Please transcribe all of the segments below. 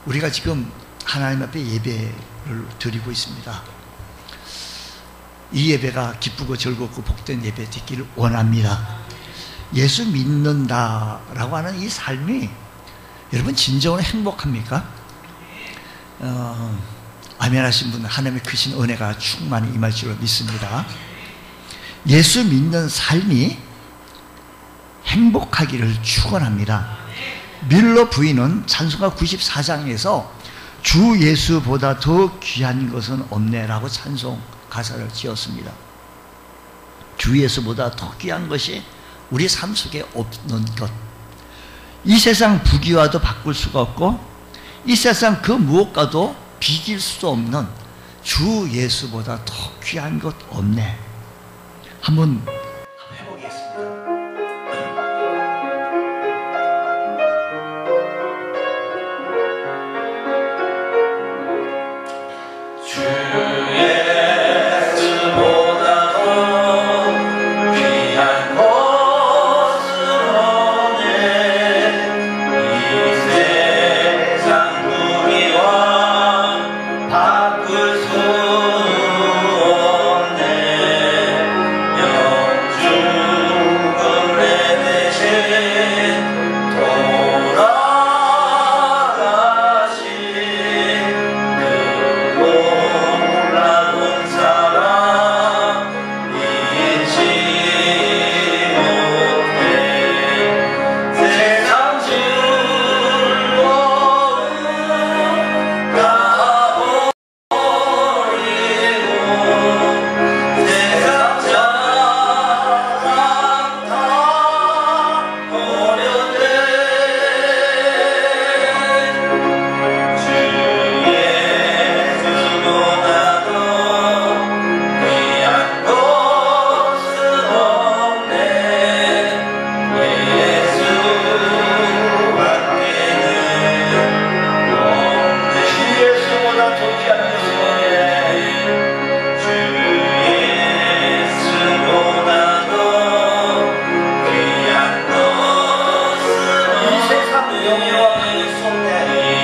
우리가 지금 하나님 앞에 예배를 드리고 있습니다. 이 예배가 기쁘고 즐겁고 복된 예배 되기를 원합니다. 예수 믿는다라고 하는 이 삶이 여러분 진정으로 행복합니까? 아멘 하신 분 하나님의 크신 은혜가 충만히 임할 줄로 믿습니다. 예수 믿는 삶이 행복하기를 축원합니다. 뮬러 부인은 찬송가 94장에서 주 예수보다 더 귀한 것은 없네라고 찬송 가사를 지었습니다. 주 예수보다 더 귀한 것이 우리 삶 속에 없는 것, 이 세상 부귀와도 바꿀 수가 없고 이 세상 그 무엇과도 비길 수도 없는 주 예수보다 더 귀한 것 없네. 한번 해보겠습니다. 주 예수보다 더 귀한 것은 없네. 이 세상 부귀와 바꿀 수 없네. 영주금 내 대신 돌아가신 그 놀라운 사랑 잊지 못해. 세상 즐거움 다 버리고 세상 자랑 다 버렸네. 주 예수보다 더 귀한 것은 없네. 예수 밖에는 없네. 주 예수보다 더 귀한 것은 없네. 주 예수보다 더 귀한 것은 이 세상 명예와 받을 수 없네.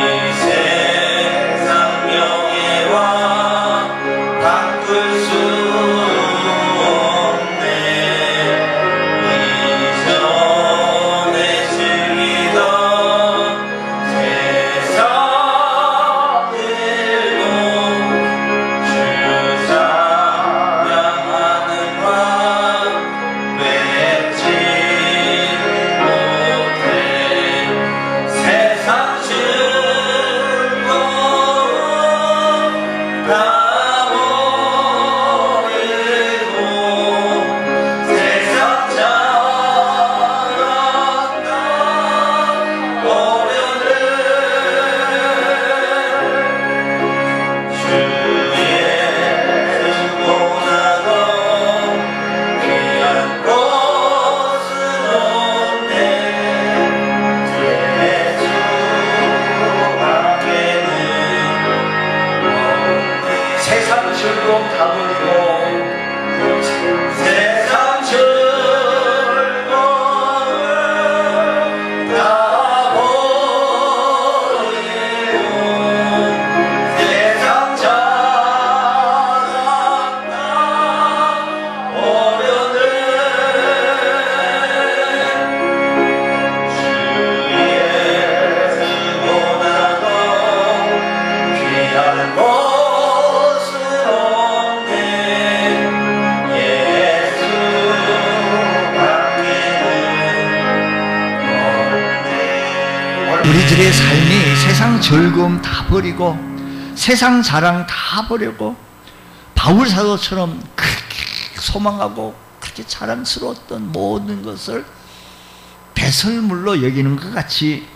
이 세상 명예와 바꿀 수 없네. 이전에 즐기던 세상 일고 주 사랑하는 말 맺지 못해. 세상 즐거움 다 버리고 세상 자랑 다 버렸네. 주 예수보다 더 귀한 것은 없네. 예수 밖에는 없네. 세상 즐거움 다 버리고 세상 즐거움 다 버리고 세상 자랑 다 버렸네. 주 예수보다 더 귀한 것은 없네. 예수 밖에는 없네. 우리들의 삶이 세상 즐거움 다 버리고 세상 자랑 다 버리고 바울 사도처럼 그렇게 소망하고 그렇게 자랑스러웠던 모든 것을 배설물로 여기는 것 같이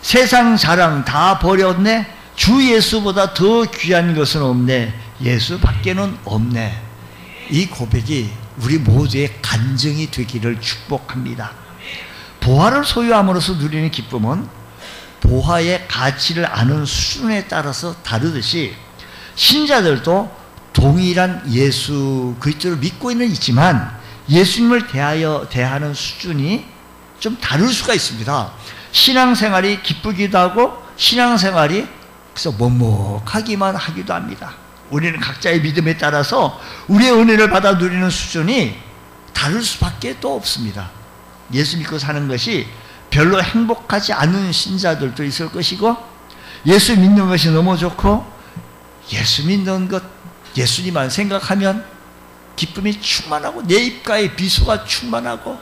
세상 자랑 다 버렸네. 주 예수보다 더 귀한 것은 없네. 예수 밖에는 없네. 이 고백이 우리 모두의 간증이 되기를 축복합니다. 보화를 소유함으로써 누리는 기쁨은 보화의 가치를 아는 수준에 따라서 다르듯이 신자들도 동일한 예수 그리스도를 믿고 있지만 예수님을 대하는 수준이 좀 다를 수가 있습니다. 신앙생활이 기쁘기도 하고 신앙생활이 그래서 먹먹하기만 하기도 합니다. 우리는 각자의 믿음에 따라서 우리의 은혜를 받아 누리는 수준이 다를 수밖에 또 없습니다. 예수 믿고 사는 것이 별로 행복하지 않은 신자들도 있을 것이고, 예수 믿는 것이 너무 좋고 예수 믿는 것, 예수님만 생각하면 기쁨이 충만하고 내 입가에 비수가 충만하고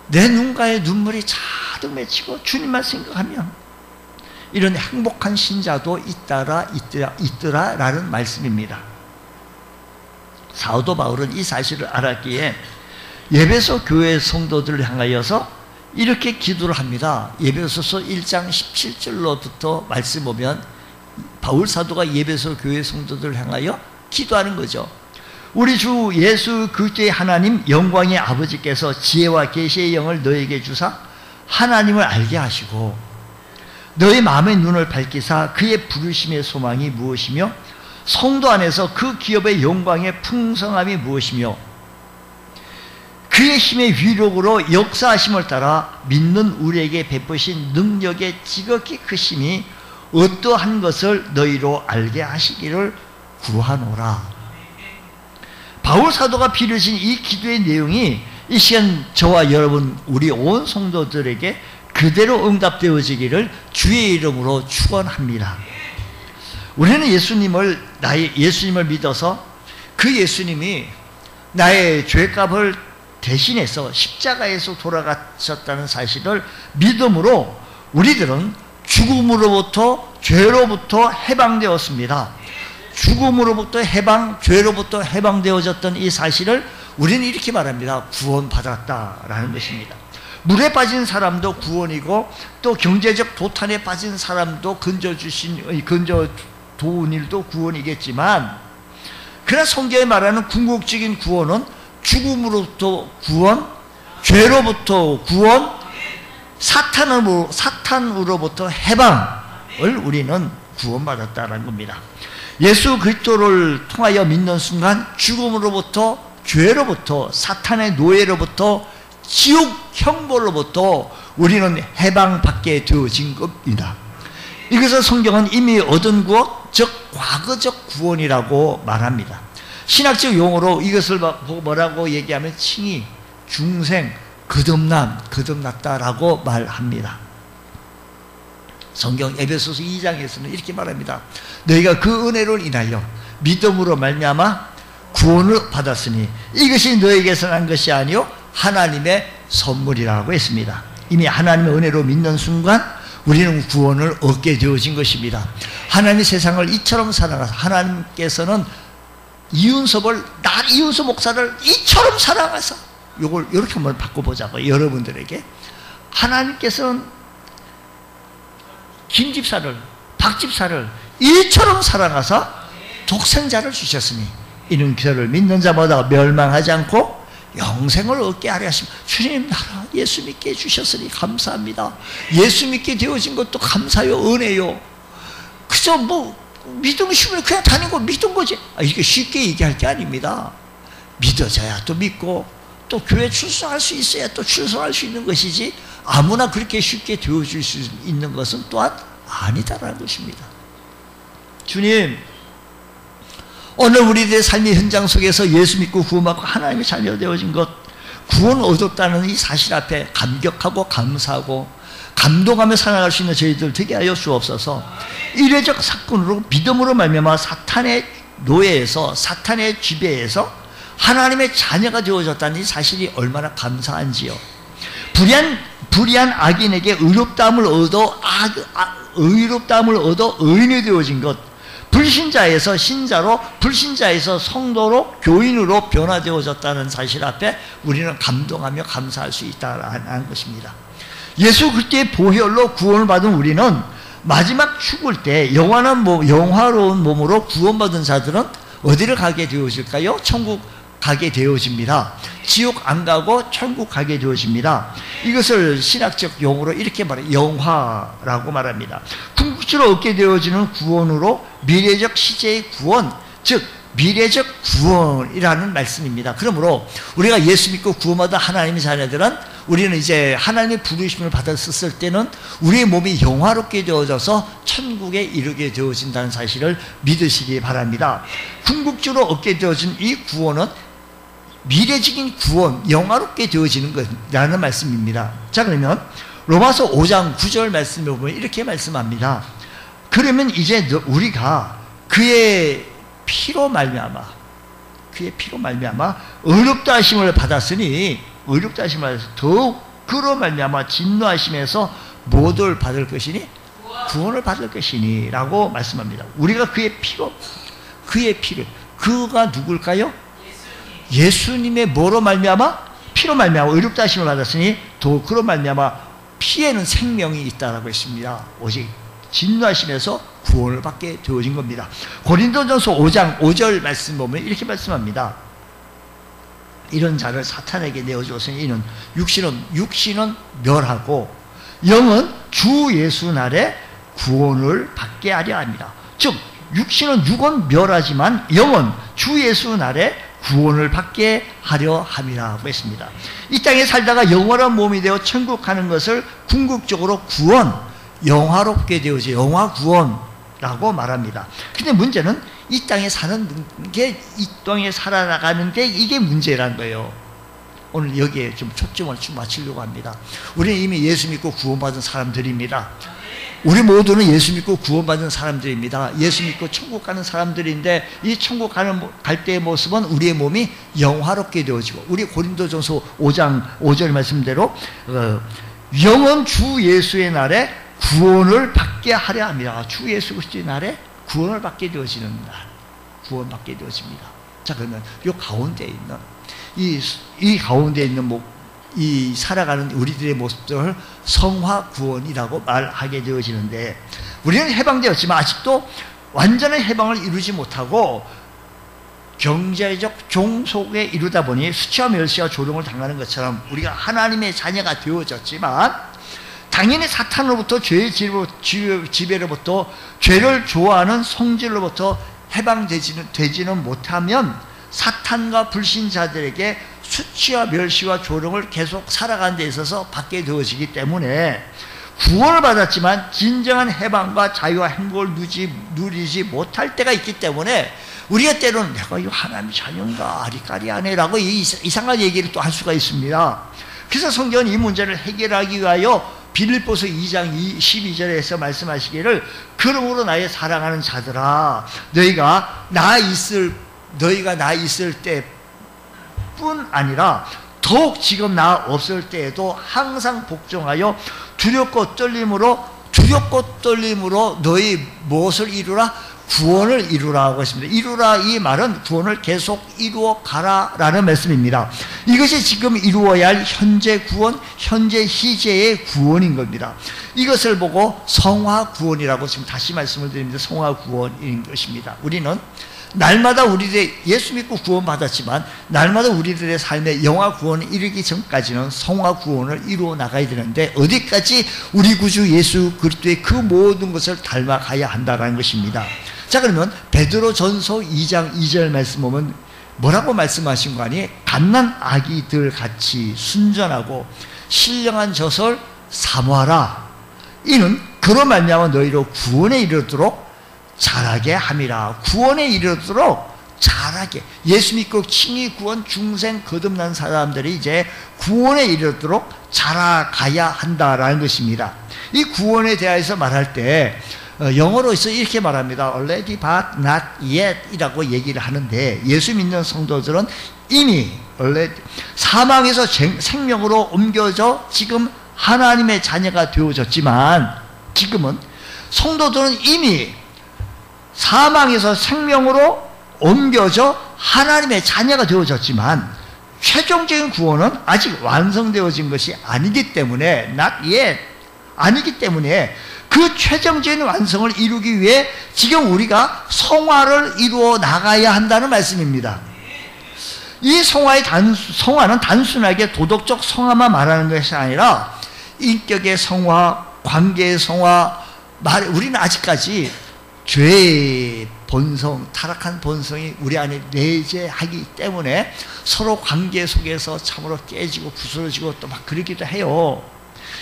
내 눈가에 눈물이 자득 맺히고 주님만 생각하면 이런 행복한 신자도 있더라라는 말씀입니다. 사도 바울은 이 사실을 알았기에 에베소 교회 성도들을 향하여서 이렇게 기도를 합니다. 에베소서 1장 17절로부터 말씀 보면 바울 사도가 에베소 교회 성도들을 향하여 기도하는 거죠. 우리 주 예수 그리스도의 하나님 영광의 아버지께서 지혜와 계시의 영을 너에게 주사 하나님을 알게 하시고 너의 마음의 눈을 밝히사 그의 부르심의 소망이 무엇이며 성도 안에서 그 기업의 영광의 풍성함이 무엇이며 그의 힘의 위력으로 역사하심을 따라 믿는 우리에게 베푸신 능력의 지극히 크심이 어떠한 것을 너희로 알게 하시기를 구하노라. 바울 사도가 빌으신 이 기도의 내용이 이 시간 저와 여러분 우리 온 성도들에게 그대로 응답되어지기를 주의 이름으로 축원합니다. 우리는 예수님을 믿어서 그 예수님이 나의 죄값을 대신해서 십자가에서 돌아가셨다는 사실을 믿음으로 우리들은 죽음으로부터 죄로부터 해방되었습니다. 죽음으로부터 해방, 죄로부터 해방되어졌던 이 사실을 우리는 이렇게 말합니다. 구원받았다라는 것입니다. 물에 빠진 사람도 구원이고 또 경제적 도탄에 빠진 사람도 건져 도운 일도 구원이겠지만, 그러나 성경에 말하는 궁극적인 구원은 죽음으로부터 구원, 죄로부터 구원, 사탄으로부터 해방을 우리는 구원받았다는 겁니다. 예수 그리스도를 통하여 믿는 순간 죽음으로부터, 죄로부터, 사탄의 노예로부터, 지옥 형벌로부터 우리는 해방받게 되어진 겁니다. 이것을 성경은 이미 얻은 구원, 즉 과거적 구원이라고 말합니다. 신학적 용어로 이것을 뭐라고 얘기하면 칭의, 중생, 거듭났다라고 말합니다. 성경 에베소서 2장에서는 이렇게 말합니다. 너희가 그 은혜로 인하여 믿음으로 말미암아 구원을 받았으니 이것이 너에게서 난 것이 아니요 하나님의 선물이라고 했습니다. 이미 하나님의 은혜로 믿는 순간 우리는 구원을 얻게 되어진 것입니다. 하나님이 세상을 이처럼 사랑하사, 하나님께서는 이윤섭 목사를 이처럼 사랑하사, 이걸 이렇게 한번 바꿔보자고. 여러분들에게 하나님께서는 김 집사를, 박 집사를 이처럼 사랑하사 독생자를 주셨으니 이는 그를 믿는 자마다 멸망하지 않고 영생을 얻게 하려 하십니다. 주님 나라 예수 믿게 해주셨으니 감사합니다. 예수 믿게 되어진 것도 감사요, 은혜요. 그저 믿음 쉬면 그냥 다니고 믿은 거지. 이게 쉽게 얘기할 게 아닙니다. 믿어져야 또 믿고 또 교회 출석할 수 있어야 또 출석할 수 있는 것이지, 아무나 그렇게 쉽게 되어줄 수 있는 것은 또한 아니다라는 것입니다. 주님, 오늘 우리들의 삶의 현장 속에서 예수 믿고 구원받고 하나님의 자녀 되어진 것, 구원 얻었다는 이 사실 앞에 감격하고 감사하고 감동하며 살아갈 수 있는 저희들 되게 하여 주옵소서. 이례적 사건으로 믿음으로 말미암아 사탄의 노예에서, 사탄의 지배에서 하나님의 자녀가 되어졌다는 이 사실이 얼마나 감사한지요. 불의한 악인에게 의롭다함을 얻어 의인이 되어진 것, 불신자에서 신자로, 불신자에서 성도로, 교인으로 변화되어졌다는 사실 앞에 우리는 감동하며 감사할 수 있다는 것입니다. 예수 그리스도의 보혈로 구원을 받은 우리는 마지막 죽을 때 영화로운 몸으로 구원받은 자들은 어디를 가게 되어질까요? 천국 가게 되어집니다. 지옥 안 가고 천국 가게 되어집니다. 이것을 신학적 용어로 이렇게 말해요. 영화라고 말합니다. 궁극적으로 얻게 되어지는 구원으로 미래적 시제의 구원, 즉 미래적 구원이라는 말씀입니다. 그러므로 우리가 예수 믿고 구원받은 하나님의 자녀들은 우리는 이제 하나님의 부르심을 받았을 때는 우리의 몸이 영화롭게 되어져서 천국에 이르게 되어진다는 사실을 믿으시기 바랍니다. 궁극적으로 얻게 되어진 이 구원은 미래적인 구원, 영화롭게 되어지는 것이라는 말씀입니다. 자, 그러면 로마서 5장 9절 말씀을 보면 이렇게 말씀합니다. 그러면 이제 우리가 그의 피로 말미암아 의롭다 하심을 받았으니 더욱 그로 말미암아 진노하심에서 뭐를 받을 것이니? 구원을 받을 것이니 라고 말씀합니다. 우리가 그의 피를, 그가 누굴까요? 예수님의 뭐로 말미암아? 피로 말미암아 의롭다 하심을 받았으니 더욱 그로 말미암아 피에는 생명이 있다라고 했습니다. 오직 진노하심에서 구원을 받게 되어진 겁니다. 고린도전서 5장 5절 말씀 보면 이렇게 말씀합니다. 이런 자를 사탄에게 내어주었으니 이는 육신은 멸하고 영은 주 예수 날에 구원을 받게 하려 합니다. 즉 육은 멸하지만 영은 주 예수 날에 구원을 받게 하려 함이라고 했습니다. 이 땅에 살다가 영원한 몸이 되어 천국 가는 것을 궁극적으로 구원, 영화롭게 되어져 영화 구원라고 말합니다. 근데 문제는 이 땅에 사는 게, 이 땅에 살아나가는 게 이게 문제라는 거예요. 오늘 여기에 좀 초점을 좀 맞추려고 합니다. 우리는 이미 예수 믿고 구원받은 사람들입니다. 우리 모두는 예수 믿고 구원받은 사람들입니다. 예수 믿고 천국 가는 사람들인데 이 천국 갈 때의 모습은 우리의 몸이 영화롭게 되어지고, 우리 고린도전서 5장 5절 말씀대로 영은 주 예수의 날에 구원을 받게 하려 합니다. 주 예수 그리스도의 날에 구원을 받게 되어지는 날, 구원받게 되어집니다. 자, 그러면 이 가운데 있는 이 가운데 있는 이 살아가는 우리들의 모습들을 성화 구원이라고 말하게 되어지는데, 우리는 해방되었지만 아직도 완전한 해방을 이루지 못하고 경제적 종속에 이루다 보니 수치와 멸시와 조롱을 당하는 것처럼 우리가 하나님의 자녀가 되어졌지만, 당연히 사탄으로부터 죄의 지배로부터, 죄를 좋아하는 성질로부터 해방되지는 못하면 사탄과 불신자들에게 수치와 멸시와 조롱을 계속 살아가는 데 있어서 받게 되어지기 때문에 구원을 받았지만 진정한 해방과 자유와 행복을 누리지 못할 때가 있기 때문에 우리가 때로는 내가 이 하나님의 자녀인가 아리까리하네 라고 이상한 얘기를 또 할 수가 있습니다. 그래서 성경은 이 문제를 해결하기 위하여 빌립보서 2장 12절에서 말씀하시기를, 그러므로 나의 사랑하는 자들아, 너희가 나 있을 때뿐 아니라 더욱 지금 나 없을 때에도 항상 복종하여 두렵고 떨림으로 너희 무엇을 이루라? 구원을 이루라고 했습니다. 이루라, 이 말은 구원을 계속 이루어 가라라는 말씀입니다. 이것이 지금 이루어야 할 현재 구원, 현재 시제의 구원인 겁니다. 이것을 보고 성화 구원이라고 지금 다시 말씀을 드립니다. 성화 구원인 것입니다. 우리는 날마다 예수 믿고 구원받았지만 날마다 우리들의 삶의 영화 구원을 이르기 전까지는 성화 구원을 이루어 나가야 되는데, 어디까지 우리 구주 예수 그리스도의 그 모든 것을 닮아가야 한다는 것입니다. 자, 그러면 베드로 전서 2장 2절 말씀 보면 뭐라고 말씀하신 거 아니에요? 갓난 아기들 같이 순전하고 신령한 젖을 사모하라. 이는 그로 말미암아 너희로 구원에 이르도록 자라게 함이라. 구원에 이르도록 자라게, 예수 믿고 칭의 구원 중생 거듭난 사람들이 이제 구원에 이르도록 자라가야 한다라는 것입니다. 이 구원에 대해서 말할 때 영어로서 이렇게 말합니다. already but not yet 이라고 얘기를 하는데, 예수 믿는 성도들은 이미 사망에서 생명으로 옮겨져 지금 하나님의 자녀가 되어졌지만, 지금은 성도들은 이미 사망에서 생명으로 옮겨져 하나님의 자녀가 되어졌지만 최종적인 구원은 아직 완성되어진 것이 아니기 때문에, not yet, 아니기 때문에 그 최종적인 완성을 이루기 위해 지금 우리가 성화를 이루어 나가야 한다는 말씀입니다. 이 성화는 단순하게 도덕적 성화만 말하는 것이 아니라 인격의 성화, 관계의 성화, 우리는 아직까지 죄에 본성, 타락한 본성이 우리 안에 내재하기 때문에 서로 관계 속에서 참으로 깨지고 부스러지고 또 막 그러기도 해요.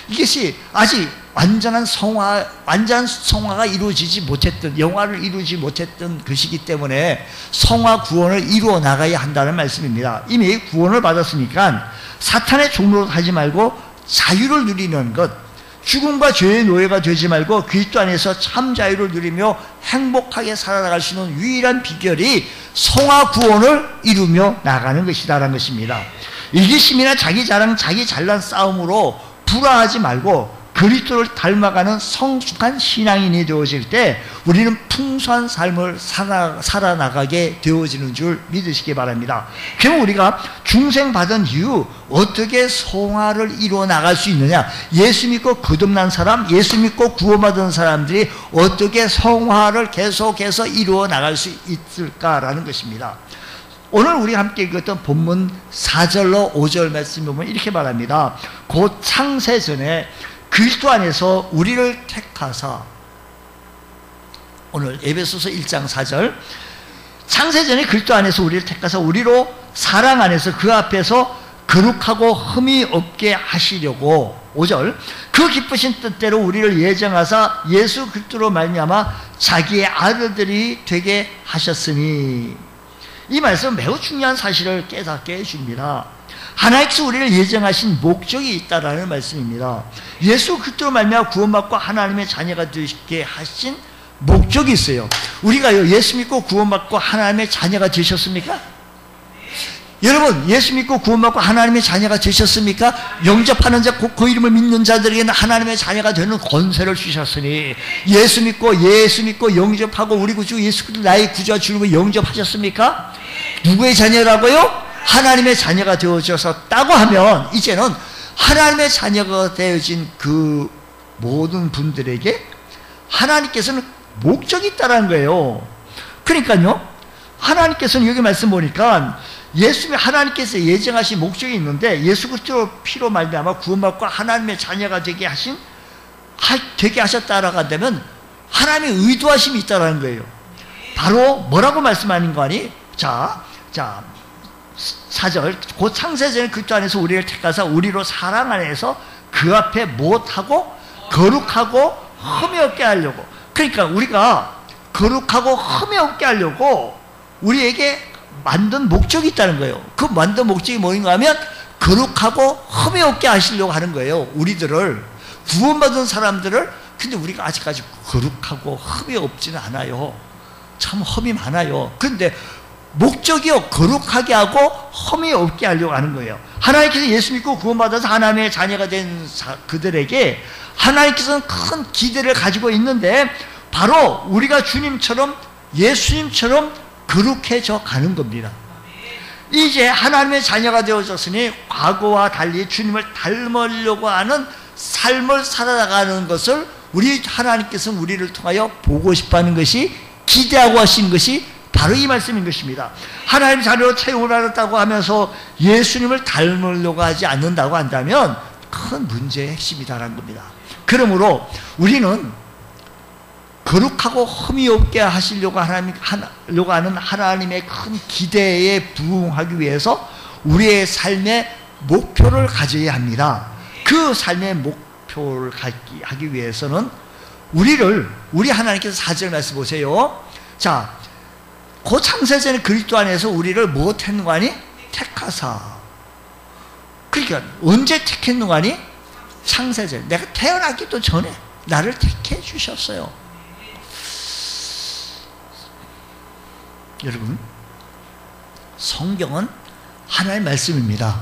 이것이 아직 완전한 성화가 이루어지지 못했던, 영화를 이루지 못했던 것이기 때문에 성화 구원을 이루어 나가야 한다는 말씀입니다. 이미 구원을 받았으니까 사탄의 종로로 하지 말고 자유를 누리는 것, 죽음과 죄의 노예가 되지 말고 그리스도 안에서 참 자유를 누리며 행복하게 살아나갈 수 있는 유일한 비결이 성화 구원을 이루며 나가는 것이다라는 것입니다. 이기심이나 자기 자랑, 자기 잘난 싸움으로 불화하지 말고 그리스도를 닮아가는 성숙한 신앙인이 되어질 때 우리는 풍성한 삶을 살아나가게 되어지는 줄 믿으시기 바랍니다. 그럼 우리가 중생받은 이후 어떻게 성화를 이루어 나갈 수 있느냐? 예수 믿고 거듭난 사람, 예수 믿고 구원받은 사람들이 어떻게 성화를 계속해서 이루어 나갈 수 있을까라는 것입니다. 오늘 우리 함께 읽었던 본문 4절로 5절 말씀 보면 이렇게 말합니다. 곧 창세전에 그리스도 안에서 우리를 택하사, 오늘 에베소서 1장 4절, 창세전에 그리스도 안에서 우리를 택하사 우리로 사랑 안에서 그 앞에서 거룩하고 흠이 없게 하시려고, 5절, 그 기쁘신 뜻대로 우리를 예정하사 예수 그리스도로 말미암아 자기의 아들들이 되게 하셨으니. 이 말씀은 매우 중요한 사실을 깨닫게 해줍니다. 하나님께서 우리를 예정하신 목적이 있다라는 말씀입니다. 예수 그리스도로 말미암아 구원받고 하나님의 자녀가 되게 하신 목적이 있어요. 우리가요, 예수 믿고 구원받고 하나님의 자녀가 되셨습니까? 여러분, 예수 믿고 구원받고 하나님의 자녀가 되셨습니까? 영접하는 자, 그 이름을 믿는 자들에게는 하나님의 자녀가 되는 권세를 주셨으니, 예수 믿고 영접하고 우리 구주 예수 그리스도 나의 구주와 주님을 영접하셨습니까? 누구의 자녀라고요? 하나님의 자녀가 되어졌다고 하면 이제는 하나님의 자녀가 되어진 그 모든 분들에게 하나님께서는 목적이 있다는 거예요. 그러니까요, 하나님께서는 여기 말씀 보니까 하나님께서 예정하신 목적이 있는데 예수 그리스도 피로 말미암아 구원받고 하나님의 자녀가 되게 하셨다라고 한다면 하나님의 의도하심이 있다는 거예요. 바로 뭐라고 말씀하는 거 아니? 자 4절, 곧 창세전에 그리스도 안에서 우리를 택하사 우리로 사랑 안에서 그 앞에 못하고 거룩하고 흠이 없게 하려고. 그러니까 우리가 거룩하고 흠이 없게 하려고 우리에게 만든 목적이 있다는 거예요. 그 만든 목적이 뭐인가 하면 거룩하고 흠이 없게 하시려고 하는 거예요. 우리들을, 구원받은 사람들을. 근데 우리가 아직까지 거룩하고 흠이 없지는 않아요. 참 흠이 많아요. 그런데 목적이요, 거룩하게 하고 흠이 없게 하려고 하는 거예요. 하나님께서 예수 믿고 구원받아서 하나님의 자녀가 된 그들에게 하나님께서는 큰 기대를 가지고 있는데 바로 우리가 주님처럼, 예수님처럼 거룩해져 가는 겁니다. 이제 하나님의 자녀가 되어졌으니 과거와 달리 주님을 닮으려고 하는 삶을 살아가는 것을 하나님께서는 우리를 통하여 보고 싶어하는 것이, 기대하고 하신 것이 바로 이 말씀인 것입니다. 하나님 자녀로 채워나갔다고 하면서 예수님을 닮으려고 하지 않는다고 한다면 큰 문제의 핵심이다라는 겁니다. 그러므로 우리는 거룩하고 흠이 없게 하시려고 하는 하나님의 큰 기대에 부응하기 위해서 우리의 삶의 목표를 가져야 합니다. 그 삶의 목표를 하기 위해서는 우리 하나님께서 4절 말씀 보세요. 자, 그 창세전에 그리스도 안에서 우리를 무엇했는가 하니? 택하사. 그러니까 언제 택했는가 하니? 창세전, 내가 태어나기도 전에 나를 택해 주셨어요. 여러분, 성경은 하나님의 말씀입니다.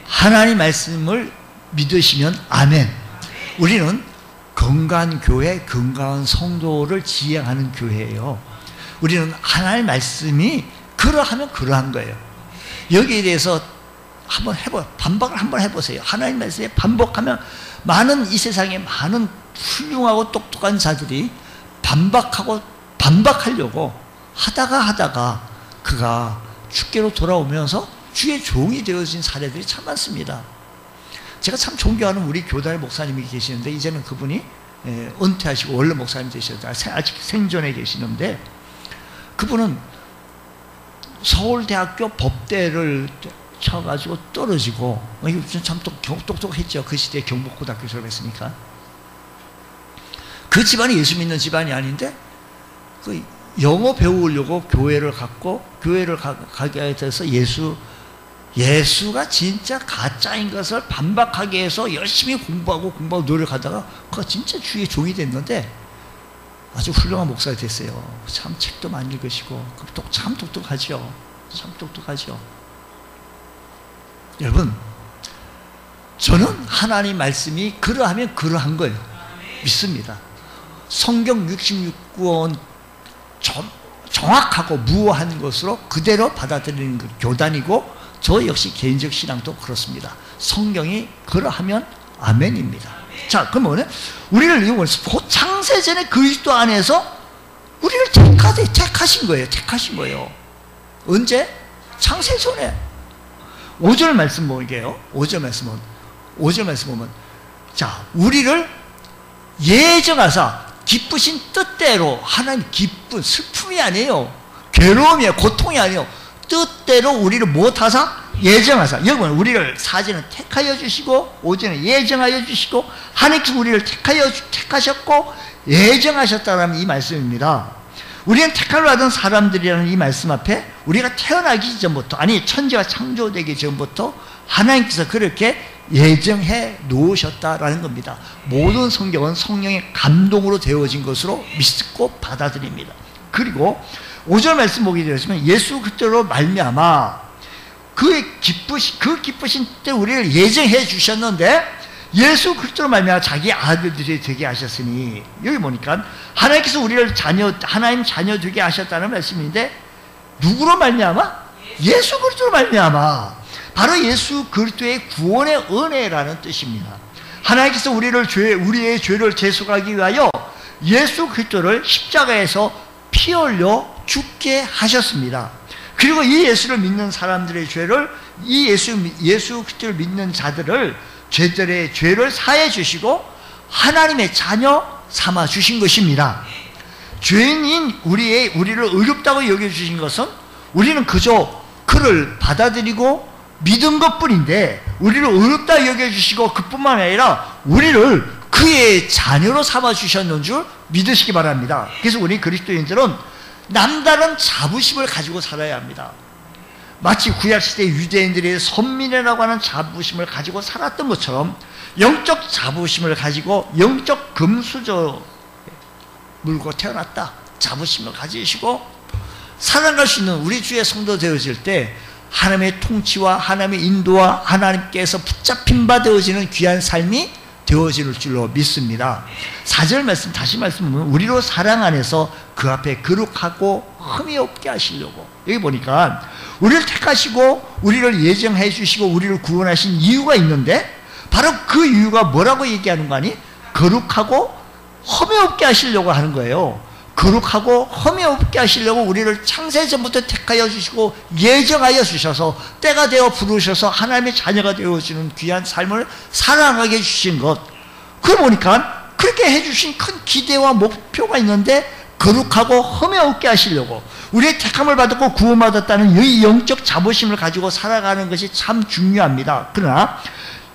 하나님의 말씀을 믿으시면 아멘. 우리는 건강한 교회, 건강한 성도를 지향하는 교회예요. 우리는 하나님의 말씀이 그러하면 그러한 거예요. 여기에 대해서 반박을 한번 해보세요. 하나님 말씀에 반복하면 이 세상에 많은 훌륭하고 똑똑한 자들이 반박하려고 하다가 그가 주께로 돌아오면서 주의 종이 되어진 사례들이 참 많습니다. 제가 참 존경하는 우리 교단의 목사님이 계시는데 이제는 그분이 은퇴하시고 원래 목사님 되셨다. 아직 생존해 계시는데 그분은 서울대학교 법대를 쳐가지고 떨어지고, 이거 참 똑똑했죠. 그 시대에 경복고등학교 졸업했으니까. 그 집안이 예수 믿는 집안이 아닌데 그 영어 배우려고 교회를 갔고, 교회를 가게 돼서 예수가 진짜 가짜인 것을 반박하게 해서 열심히 공부하고 노력하다가 그가 진짜 주의 종이 됐는데 아주 훌륭한 목사가 됐어요. 참 책도 많이 읽으시고 참 똑똑하죠. 참 똑똑하죠. 여러분, 저는 하나님 말씀이 그러하면 그러한 걸 믿습니다. 성경 66권 정확하고 무어한 것으로 그대로 받아들이는 그 교단이고, 저 역시 개인적 신앙도 그렇습니다. 성경이 그러하면 아멘입니다. 자, 그러면 우리를 이용해서 창세전에 그리스도 안에서 우리를 택하신 거예요. 택하신 거예요. 언제? 창세전에. 5절 말씀 보게요. 5절 말씀 보면, 자, 우리를 예정하사 기쁘신 뜻대로, 하나님 기쁜 슬픔이 아니에요. 괴로움이에요. 고통이 아니에요. 뜻대로 우리를 못하사 예정하사. 여기 보면 우리를 4절은 택하여 주시고 5절은 예정하여 주시고, 하나님께서 우리를 택하셨고 예정하셨다는 이 말씀입니다. 우리는 택함을 받은 사람들이라는 이 말씀 앞에 우리가 태어나기 전부터, 아니 천지가 창조되기 전부터 하나님께서 그렇게 예정해 놓으셨다라는 겁니다. 모든 성경은 성령의 감동으로 되어진 것으로 믿고 받아들입니다. 그리고 5절 말씀 보게 되었으면 예수 그리스도로 말미암아 그 기쁘신 때 우리를 예정해 주셨는데, 예수 그리스도로 말미암아 자기 아들들이 되게 하셨으니, 여기 보니까 하나님께서 우리를 하나님 자녀 되게 하셨다는 말씀인데, 누구로 말미암아? 예수 그리스도로 말미암아. 바로 예수 그리스도의 구원의 은혜라는 뜻입니다. 하나님께서 우리의 죄를 대속하기 위하여 예수 그리스도를 십자가에서 피 흘려 죽게 하셨습니다. 그리고 이 예수를 믿는 사람들의 죄를, 이 예수 그리스도를 믿는 자들을 죄들의 죄를 사해 주시고 하나님의 자녀 삼아 주신 것입니다. 죄인인 우리를 의롭다고 여겨 주신 것은 우리는 그저 그를 받아들이고 믿은 것뿐인데, 우리를 의롭다 여겨주시고 그뿐만 아니라 우리를 그의 자녀로 삼아주셨는 줄 믿으시기 바랍니다. 그래서 우리 그리스도인들은 남다른 자부심을 가지고 살아야 합니다. 마치 구약시대 유대인들이 선민이라고 하는 자부심을 가지고 살았던 것처럼 영적 자부심을 가지고 영적 금수저 물고 태어났다, 자부심을 가지시고 살아갈 수 있는 우리 주의 성도 되어질 때 하나님의 통치와 하나님의 인도와 하나님께서 붙잡힌 바 되어지는 귀한 삶이 되어질 줄로 믿습니다. 4절 말씀 다시 말씀하면 우리로 사랑 안에서 그 앞에 거룩하고 흠이 없게 하시려고. 여기 보니까 우리를 택하시고 우리를 예정해 주시고 우리를 구원하신 이유가 있는데, 바로 그 이유가 뭐라고 얘기하는 거 아니? 거룩하고 흠이 없게 하시려고 하는 거예요. 거룩하고 흠이 없게 하시려고 우리를 창세전부터 택하여 주시고 예정하여 주셔서 때가 되어 부르셔서 하나님의 자녀가 되어주는 귀한 삶을 살아가게 해주신 것. 그걸 보니까 그렇게 해주신 큰 기대와 목표가 있는데, 거룩하고 흠이 없게 하시려고 우리의 택함을 받았고 구원받았다는 이 영적 자부심을 가지고 살아가는 것이 참 중요합니다. 그러나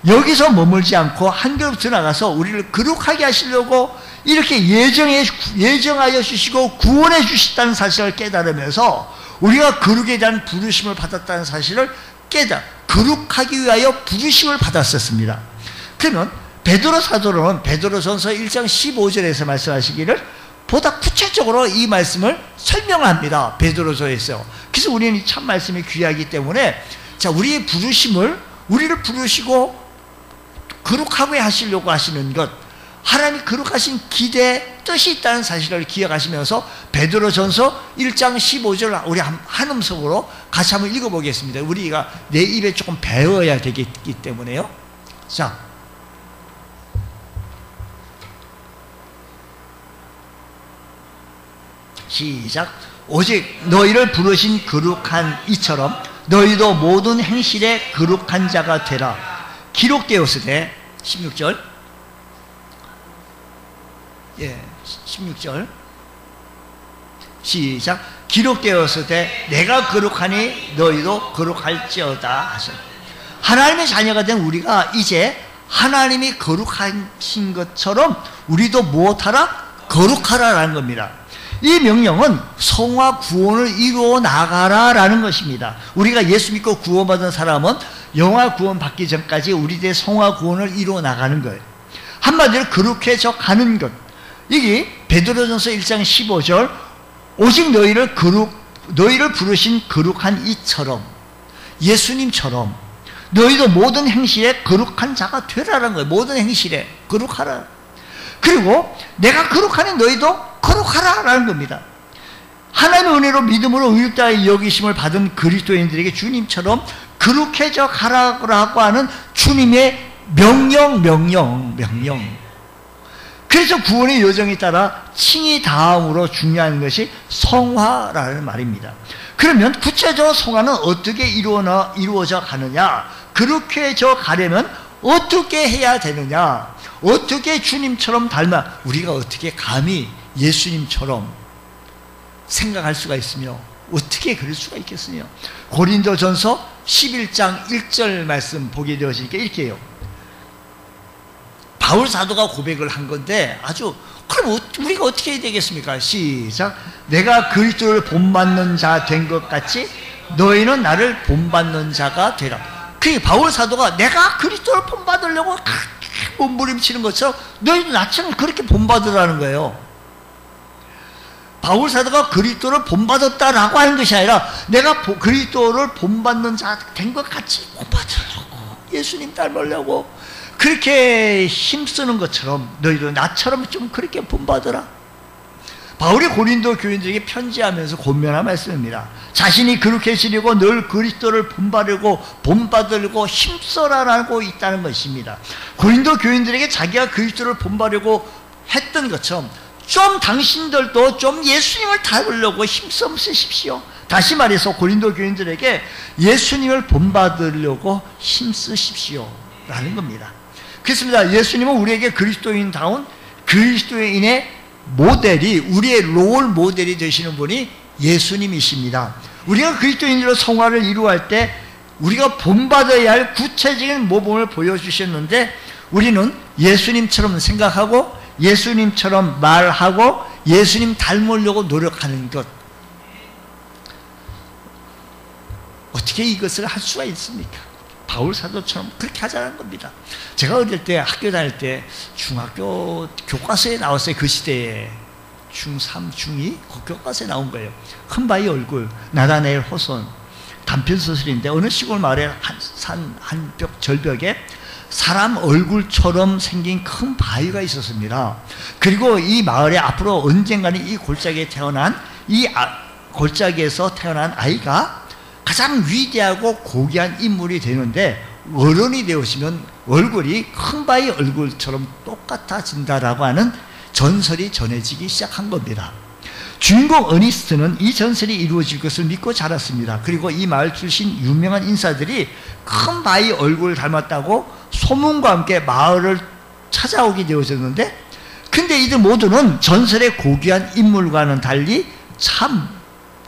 여기서 머물지 않고 한 걸음 더 나가서 우리를 거룩하게 하시려고 이렇게 예정하여 주시고 구원해 주셨다는 사실을 깨달으면서 우리가 거룩에 대한 부르심을 받았다는 사실을 거룩하기 위하여 부르심을 받았었습니다. 그러면 베드로 사도는 베드로전서 1장 15절에서 말씀하시기를 보다 구체적으로 이 말씀을 설명합니다. 베드로서에서. 그래서 우리는 참 말씀이 귀하기 때문에, 자, 우리의 우리를 부르시고 거룩하게 하시려고 하시는 것, 하나님이 거룩하신 기대, 뜻이 있다는 사실을 기억하시면서 베드로전서 1장 15절 우리 한 음성으로 같이 한번 읽어보겠습니다. 우리가 내 입에 조금 배워야 되기 때문에요. 자, 시작. 오직 너희를 부르신 거룩한 이처럼 너희도 모든 행실에 거룩한 자가 되라. 기록되었으되 16절 16절 시작. 기록되었을 때 내가 거룩하니 너희도 거룩할지어다 하셨습니다. 하나님의 자녀가 된 우리가 이제 하나님이 거룩하신 것처럼 우리도 무엇하라? 거룩하라라는 겁니다. 이 명령은 성화 구원을 이루어 나가라라는 것입니다. 우리가 예수 믿고 구원받은 사람은 영화 구원 받기 전까지 우리들의 성화 구원을 이루어 나가는 거예요. 한마디로 거룩해져 가는 것. 이게 베드로전서 1장 15절 오직 너희를 부르신 거룩한 이처럼 예수님처럼 너희도 모든 행실에 거룩한 자가 되라는 거예요. 모든 행실에 거룩하라. 그리고 내가 거룩하니 너희도 거룩하라라는 겁니다. 하나님의 은혜로 믿음으로 의롭다 여기심을 받은 그리스도인들에게 주님처럼 거룩해져 가라고 하는 주님의 명령. 그래서 구원의 여정에 따라 칭의 다음으로 중요한 것이 성화라는 말입니다. 그러면 구체적으로 성화는 어떻게 이루어져 가느냐? 거룩해져 가려면 어떻게 해야 되느냐? 어떻게 주님처럼 우리가 어떻게 감히 예수님처럼 생각할 수가 있으며 어떻게 그럴 수가 있겠으며 고린도전서 11장 1절 말씀 보게 되어지니까 이렇게 해요. 바울 사도가 고백을 한 건데 그럼 우리가 어떻게 해야 되겠습니까? 시작. 내가 그리스도를 본받는 자 된 것 같이 너희는 나를 본받는 자가 되라. 그 바울 사도가 내가 그리스도를 본받으려고 몸부림치는 것처럼 너희도 나처럼 그렇게 본받으라는 거예요. 바울 사도가 그리스도를 본받았다라고 하는 것이 아니라 내가 그리스도를 본받는 자 된 것 같이 본받으려고 예수님 닮으려고 그렇게 힘쓰는 것처럼 너희도 나처럼 좀 그렇게 본받으라. 바울이 고린도 교인들에게 편지하면서 권면한 말씀입니다. 자신이 거룩해지려고 늘 그리스도를 본받으려고 힘써라라고 있다는 것입니다. 고린도 교인들에게 자기가 그리스도를 본받으려고 했던 것처럼 좀 당신들도 좀 예수님을 닮으려고 힘써 쓰십시오. 다시 말해서 고린도 교인들에게 예수님을 본받으려고 힘쓰십시오 라는 겁니다. 그렇습니다. 예수님은 우리에게 그리스도인다운 그리스도인의 모델이 우리의 롤 모델이 되시는 분이 예수님이십니다. 우리가 그리스도인으로 성화를 이루어할 때 우리가 본받아야 할 구체적인 모범을 보여주셨는데 우리는 예수님처럼 생각하고 예수님처럼 말하고 예수님 닮으려고 노력하는 것. 어떻게 이것을 할 수가 있습니까? 바울 사도처럼 그렇게 하자는 겁니다. 제가 어릴 때 학교 다닐 때 중학교 교과서에 나왔어요. 그 시대에 중3, 중2 교과서에 나온 거예요. 큰 바위 얼굴, 나다나엘 호손 단편소설인데 어느 시골 마을에 한 절벽에 사람 얼굴처럼 생긴 큰 바위가 있었습니다. 그리고 이 마을에 앞으로 언젠가는 이 골짜기에서 태어난 아이가 가장 위대하고 고귀한 인물이 되는데 어른이 되어지면 얼굴이 큰 바위 얼굴처럼 똑같아진다라고 하는 전설이 전해지기 시작한 겁니다. 주인공 어니스트는 이 전설이 이루어질 것을 믿고 자랐습니다. 그리고 이 마을 출신 유명한 인사들이 큰 바위 얼굴을 닮았다고 소문과 함께 마을을 찾아오게 되어졌는데 근데 이들 모두는 전설의 고귀한 인물과는 달리 참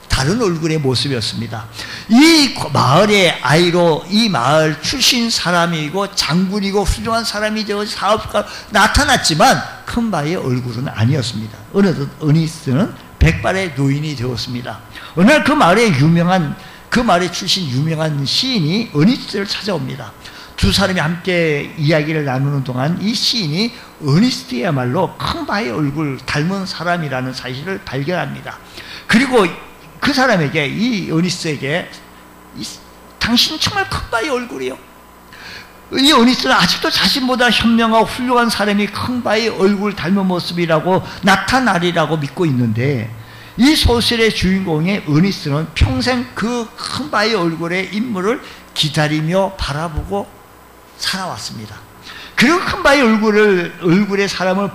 다른 얼굴의 모습이었습니다. 이 마을의 아이로 이 마을 출신 사람이고 장군이고 훌륭한 사람이 되어 사업가 나타났지만 큰 바위의 얼굴은 아니었습니다. 어느덧 어니스트는 백발의 노인이 되었습니다. 어느 날 그 마을에 출신 유명한 시인이 어니스트를 찾아옵니다. 두 사람이 함께 이야기를 나누는 동안 이 시인이 어니스트야말로 큰 바위의 얼굴 닮은 사람이라는 사실을 발견합니다. 그리고 그 사람에게 이 어니스트에게 당신 정말 큰 바위 얼굴이요. 이 어니스트는 아직도 자신보다 현명하고 훌륭한 사람이 큰 바위 얼굴 닮은 모습이라고 나타나리라고 믿고 있는데 이 소설의 주인공의 어니스트는 평생 그 큰 바위 얼굴의 인물을 기다리며 바라보고 살아왔습니다. 그리고 큰 바위 얼굴의 사람을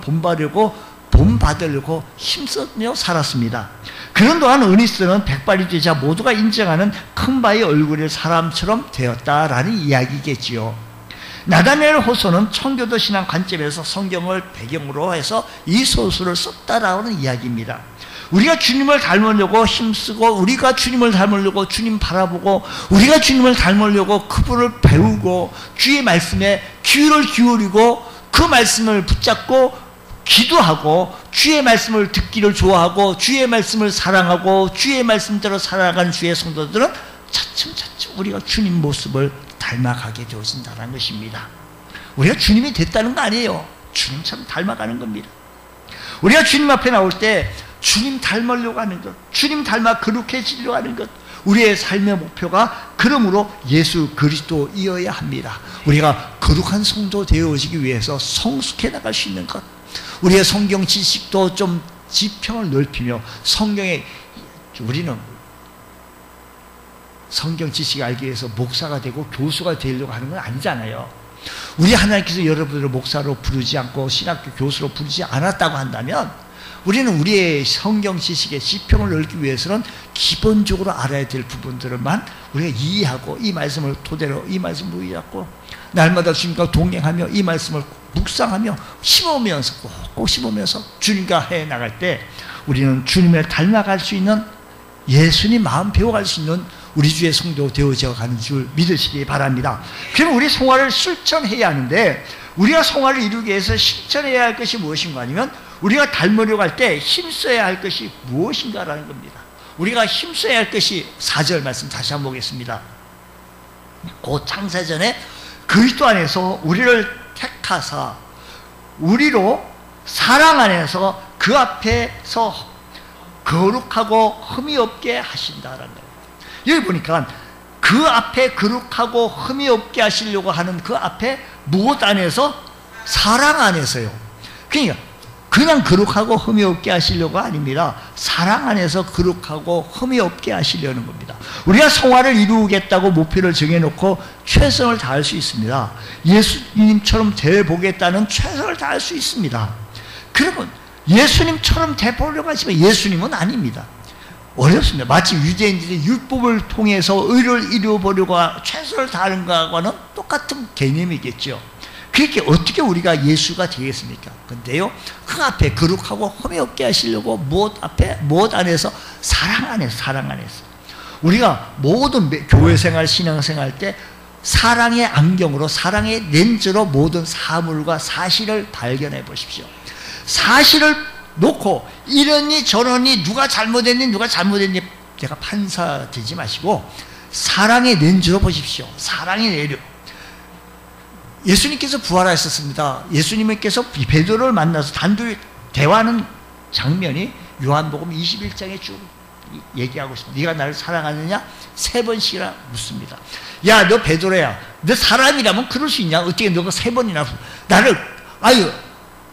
본받으려고 힘쓰며 살았습니다. 그런 동안 어니스트는 백발이 되자 모두가 인정하는 큰 바위 얼굴의 사람처럼 되었다라는 이야기겠지요. 나다나엘 호소는 청교도 신앙 관점에서 성경을 배경으로 해서 이 소설을 썼다라는 이야기입니다. 우리가 주님을 닮으려고 힘쓰고, 우리가 주님을 닮으려고 주님 바라보고, 우리가 주님을 닮으려고 그분을 배우고, 주의 말씀에 귀를 기울이고 그 말씀을 붙잡고 기도하고, 주의 말씀을 듣기를 좋아하고, 주의 말씀을 사랑하고, 주의 말씀대로 살아가는 주의 성도들은 차츰차츰 우리가 주님 모습을 닮아가게 되어진다는 것입니다. 우리가 주님이 됐다는 거 아니에요. 주님처럼 닮아가는 겁니다. 우리가 주님 앞에 나올 때 주님 닮으려고 하는 것, 주님 닮아 거룩해지려고 하는 것, 우리의 삶의 목표가 그러므로 예수 그리스도이어야 합니다. 우리가 거룩한 성도 되어지기 위해서 성숙해 나갈 수 있는 것, 우리의 성경 지식도 좀 지평을 넓히며, 성경에 우리는 성경 지식을 알기 위해서 목사가 되고 교수가 되려고 하는 건 아니잖아요. 우리 하나님께서 여러분들을 목사로 부르지 않고 신학교 교수로 부르지 않았다고 한다면, 우리는 우리의 성경 지식의 지평을 넓기 위해서는 기본적으로 알아야 될 부분들만 우리가 이해하고, 이 말씀을 토대로 이 말씀을 무의잡고 날마다 주님과 동행하며 이 말씀을 묵상하며 심으면서, 꼭 심으면서 주님과 해나갈 때 우리는 주님을 닮아갈 수 있는, 예수님 마음 배워갈 수 있는 우리 주의 성도 되어져 가는 줄 믿으시기 바랍니다. 그럼 우리 성화를 실천해야 하는데, 우리가 성화를 이루기 위해서 실천해야 할 것이 무엇인가 아니면 우리가 닮으려고 할 때 힘써야 할 것이 무엇인가라는 겁니다. 우리가 힘써야 할 것이 4절 말씀 다시 한번 보겠습니다. 그 창세전에 그리스도 안에서 우리를 택하사 우리로 사랑 안에서 그 앞에서 거룩하고 흠이 없게 하신다라는 거예요. 여기 보니까 그 앞에 거룩하고 흠이 없게 하시려고 하는 그 앞에 무엇 안에서? 사랑 안에서요. 그러니까 그냥 거룩하고 흠이 없게 하시려고 아닙니다. 사랑 안에서 거룩하고 흠이 없게 하시려는 겁니다. 우리가 성화를 이루겠다고 목표를 정해놓고 최선을 다할 수 있습니다. 예수님처럼 돼보겠다는 최선을 다할 수 있습니다. 그러면 예수님처럼 돼보려고 하지만 예수님은 아닙니다. 어렵습니다. 마치 유대인들이 율법을 통해서 의를 이루어보려고 최선을 다하는 것과는 똑같은 개념이겠죠. 그렇게 어떻게 우리가 예수가 되겠습니까? 근데요, 그 앞에 거룩하고 흠이 없게 하시려고 무엇 앞에, 무엇 안에서? 사랑 안에서, 사랑 안에서. 우리가 모든 교회 생활, 신앙 생활 때 사랑의 안경으로, 사랑의 렌즈로 모든 사물과 사실을 발견해 보십시오. 사실을 놓고 이러니 저러니 누가 잘못했니 누가 잘못했니 제가 판사 되지 마시고 사랑의 렌즈로 보십시오. 사랑의 내려. 예수님께서 부활하셨습니다. 예수님께서 베드로를 만나서 단둘이 대화하는 장면이 요한복음 21장에 쭉 얘기하고 있습니다. 네가 나를 사랑하느냐? 3번씩이나 묻습니다. 야, 너 베드로야, 너 사람이라면 그럴 수 있냐? 어떻게 너가 3번이나 나를, 아유,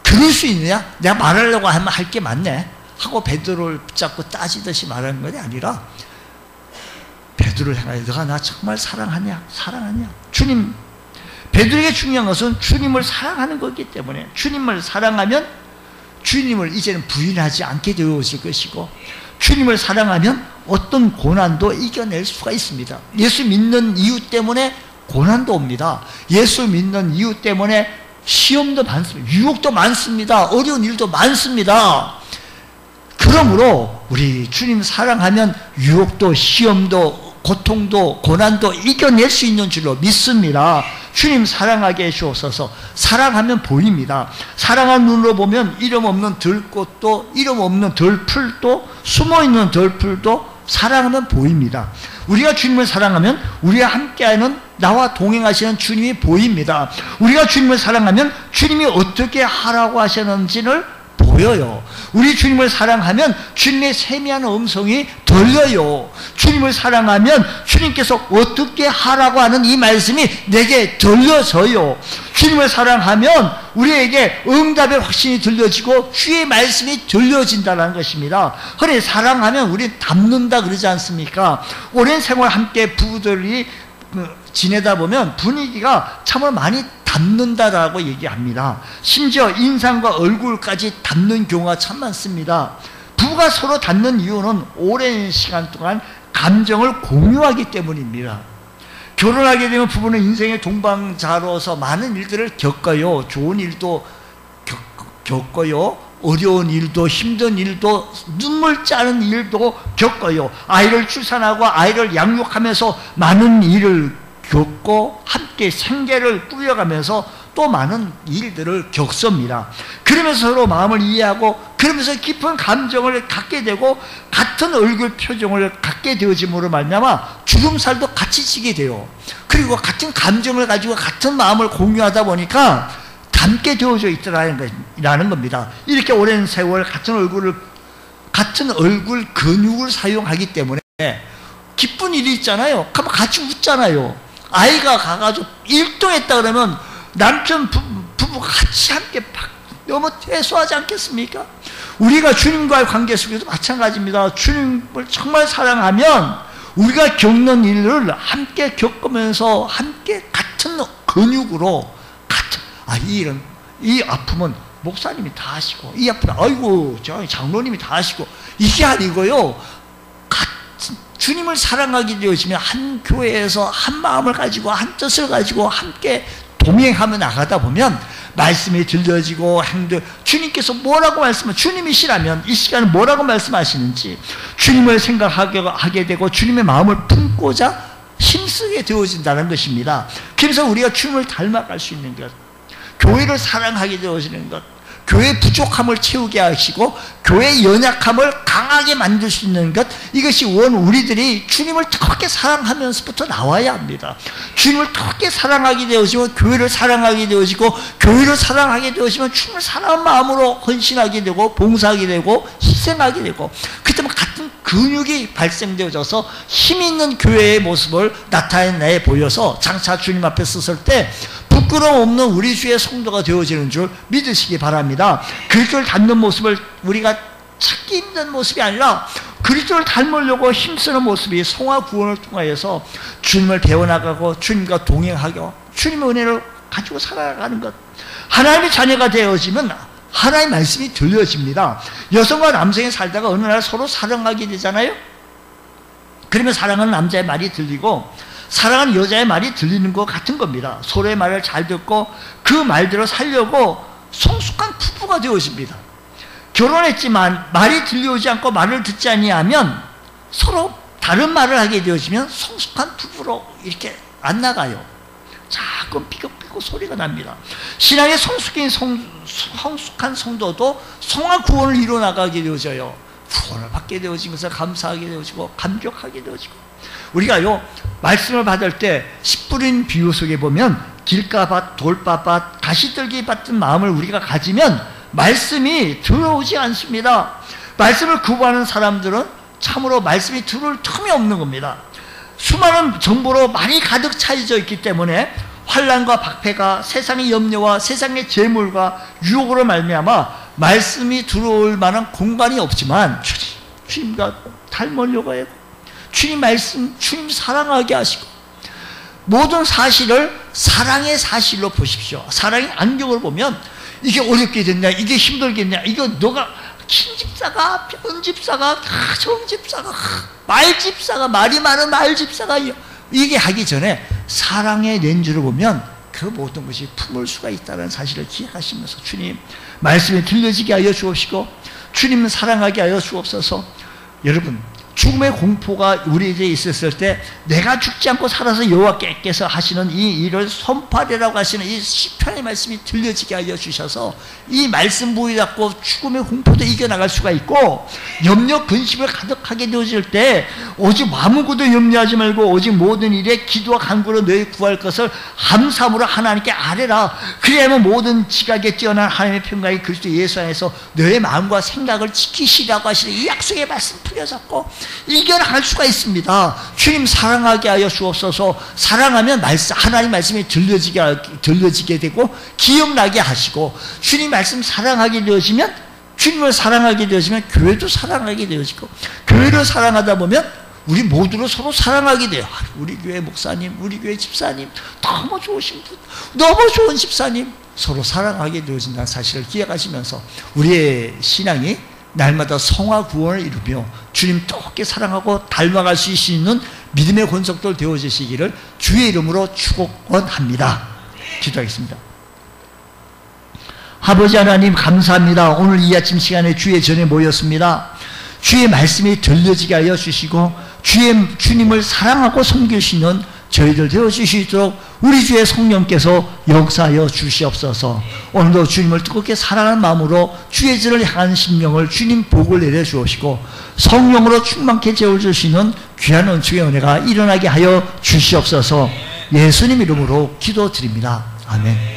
그럴 수 있느냐? 내가 말하려고 하면 할 게 많네 하고 베드로를 붙잡고 따지듯이 말하는 것이 아니라, 베드로를 향하여 너가 나 정말 사랑하냐? 사랑하냐? 주님, 베드로에게 중요한 것은 주님을 사랑하는 거기 때문에, 주님을 사랑하면 주님을 이제는 부인하지 않게 되어질 것이고, 주님을 사랑하면 어떤 고난도 이겨낼 수가 있습니다. 예수 믿는 이유 때문에 고난도 옵니다. 예수 믿는 이유 때문에 시험도 많습니다. 유혹도 많습니다. 어려운 일도 많습니다. 그러므로 우리 주님 사랑하면 유혹도 시험도 고통도 고난도 이겨낼 수 있는 줄로 믿습니다. 주님 사랑하게 해주옵소서. 사랑하면 보입니다. 사랑한 눈으로 보면 이름 없는 들꽃도, 이름 없는 들풀도, 숨어있는 들풀도 사랑하면 보입니다. 우리가 주님을 사랑하면 우리와 함께하는, 나와 동행하시는 주님이 보입니다. 우리가 주님을 사랑하면 주님이 어떻게 하라고 하셨는지를 보여요. 우리 주님을 사랑하면 주님의 세미한 음성이 들려요. 주님을 사랑하면 주님께서 어떻게 하라고 하는 이 말씀이 내게 들려져요. 주님을 사랑하면 우리에게 응답의 확신이 들려지고 주의 말씀이 들려진다는 것입니다. 그래, 사랑하면 우리 닮는다 그러지 않습니까? 오랜 생활 함께 부부들이 지내다 보면 분위기가 참으로 많이 닮는다라고 얘기합니다. 심지어 인상과 얼굴까지 닮는 경우가 참 많습니다. 부부가 서로 닮는 이유는 오랜 시간 동안 감정을 공유하기 때문입니다. 결혼하게 되면 부부는 인생의 동반자로서 많은 일들을 겪어요. 좋은 일도 겪어요. 어려운 일도 힘든 일도 눈물 짜는 일도 겪어요. 아이를 출산하고 아이를 양육하면서 많은 일을 겪고 함께 생계를 꾸려가면서 또 많은 일들을 겪습니다. 그러면서 서로 마음을 이해하고 그러면서 깊은 감정을 갖게 되고 같은 얼굴 표정을 갖게 되어짐으로 말미암아 주름살도 같이 지게 돼요. 그리고 같은 감정을 가지고 같은 마음을 공유하다 보니까 닮게 되어져 있더라는 겁니다. 이렇게 오랜 세월 같은 얼굴 근육을 사용하기 때문에 기쁜 일이 있잖아요. 그럼 같이 웃잖아요. 아이가 가가지고 일동했다 그러면 남편 부부 같이 함께 너무 퇴소하지 않겠습니까? 우리가 주님과의 관계 속에도 마찬가지입니다. 주님을 정말 사랑하면 우리가 겪는 일을 함께 겪으면서 함께 같은 근육으로 이 아픔은 목사님이 다 하시고 이 아픔은 아이고 장로님이 다 하시고 이게 아니고요. 주님을 사랑하게 되어지면 한 교회에서 한 마음을 가지고 한 뜻을 가지고 함께 동행하며 나가다 보면 말씀이 들려지고 주님께서 뭐라고 주님이시라면 이 시간에 뭐라고 말씀하시는지 주님을 생각하게 되고 주님의 마음을 품고자 힘쓰게 되어진다는 것입니다. 그래서 우리가 주님을 닮아갈 수 있는 것, 교회를 사랑하게 되어지는 것, 교회의 부족함을 채우게 하시고 교회의 연약함을 강하게 만들 수 있는 것, 이것이 우리들이 주님을 그렇게 사랑하면서부터 나와야 합니다. 주님을 그렇게 사랑하게 되어지고 교회를 사랑하게 되어지고 교회를 사랑하게 되어지면 주님을 사랑하는 마음으로 헌신하게 되고 봉사하게 되고 희생하게 되고 그때만 같은 근육이 발생되어져서 힘 있는 교회의 모습을 나타내 보여서 장차 주님 앞에 섰을 때 부끄러움 없는 우리 주의 성도가 되어지는 줄 믿으시기 바랍니다. 그리스도를 닮는 모습을 우리가 찾기 힘든 모습이 아니라 그리스도를 닮으려고 힘쓰는 모습이 성화 구원을 통하여서 주님을 배워나가고 주님과 동행하고 주님의 은혜를 가지고 살아가는 것, 하나님의 자녀가 되어지면 하나님의 말씀이 들려집니다. 여성과 남성이 살다가 어느 날 서로 사랑하게 되잖아요. 그러면 사랑하는 남자의 말이 들리고 사랑하는 여자의 말이 들리는 것 같은 겁니다. 서로의 말을 잘 듣고 그 말대로 살려고 성숙한 부부가 되어집니다. 결혼했지만 말이 들려오지 않고 말을 듣지 아니하면 서로 다른 말을 하게 되어지면 성숙한 부부로 이렇게 안 나가요. 자꾸 삐걱삐걱 소리가 납니다. 신앙의 성숙한 성도도 성화 구원을 이루어나가게 되어져요. 구원을 받게 되어진 것을 감사하게 되어지고 감격하게 되어지고, 우리가요 말씀을 받을 때 씨 뿌린 비유 속에 보면 길가밭, 돌밭, 가시떨기 받은 마음을 우리가 가지면 말씀이 들어오지 않습니다. 말씀을 구하는 사람들은 참으로 말씀이 들어올 틈이 없는 겁니다. 수많은 정보로 많이 가득 차여져 있기 때문에 환난과 박해가 세상의 염려와 세상의 재물과 유혹으로 말미암아 말씀이 들어올 만한 공간이 없지만 주님과 닮으려고 해요. 주님 말씀, 주님 사랑하게 하시고 모든 사실을 사랑의 사실로 보십시오. 사랑의 안경을 보면 이게 어렵게 됐냐, 이게 힘들겠냐, 이거 너가 친집사가, 편집사가, 정집사가, 말집사가, 말이 많은 말집사가 이게 하기 전에 사랑의 렌즈를 보면 그 모든 것이 품을 수가 있다는 사실을 기억하시면서 주님 말씀이 들려지게 하여 주옵시고 주님 사랑하게 하여 주옵소서. 여러분, 죽음의 공포가 우리에게 있었을 때 내가 죽지 않고 살아서 여호와께서 하시는 이 일을 선포하리라고 하시는 이 시편의 말씀이 들려지게 하여 주셔서 이 말씀 부여잡고 죽음의 공포도 이겨나갈 수가 있고, 염려 근심을 가득하게 되어질 때 오직 아무것도 염려하지 말고 오직 모든 일에 기도와 간구로 너희 구할 것을 함삼으로 하나님께 아뢰라. 그래야만 모든 지각에 뛰어난 하나님의 평강이 그리스도 예수 안에서 너의 마음과 생각을 지키시라고 하시는 이 약속의 말씀 부여잡고 이겨나갈 수가 있습니다. 주님 사랑하게 하여 주옵소서. 사랑하면 하나님 말씀이 들려지게 되고 기억나게 하시고, 주님 말씀 사랑하게 되어지면, 주님을 사랑하게 되어지면 교회도 사랑하게 되어지고, 교회를 사랑하다 보면 우리 모두를 서로 사랑하게 돼요. 우리 교회 목사님, 우리 교회 집사님 너무 좋으신 분, 너무 좋은 집사님, 서로 사랑하게 되어진다는 사실을 기억하시면서 우리의 신앙이 날마다 성화 구원을 이루며 주님 뜨겁게 사랑하고 닮아갈 수 있는 믿음의 권속들 되어지시기를 주의 이름으로 축원합니다. 기도하겠습니다. 아버지 하나님 감사합니다. 오늘 이 아침 시간에 주의 전에 모였습니다. 주의 말씀이 들려지게 하여 주시고 주님을 사랑하고 섬길 수 있는 저희들 되어주시도록 우리 주의 성령께서 역사하여 주시옵소서. 오늘도 주님을 뜨겁게 사랑하는 마음으로 주의 전을 향한 심령을 주님 복을 내려 주시고 성령으로 충만케 채워주시는 귀한 은총의 은혜가 일어나게 하여 주시옵소서. 예수님 이름으로 기도드립니다. 아멘.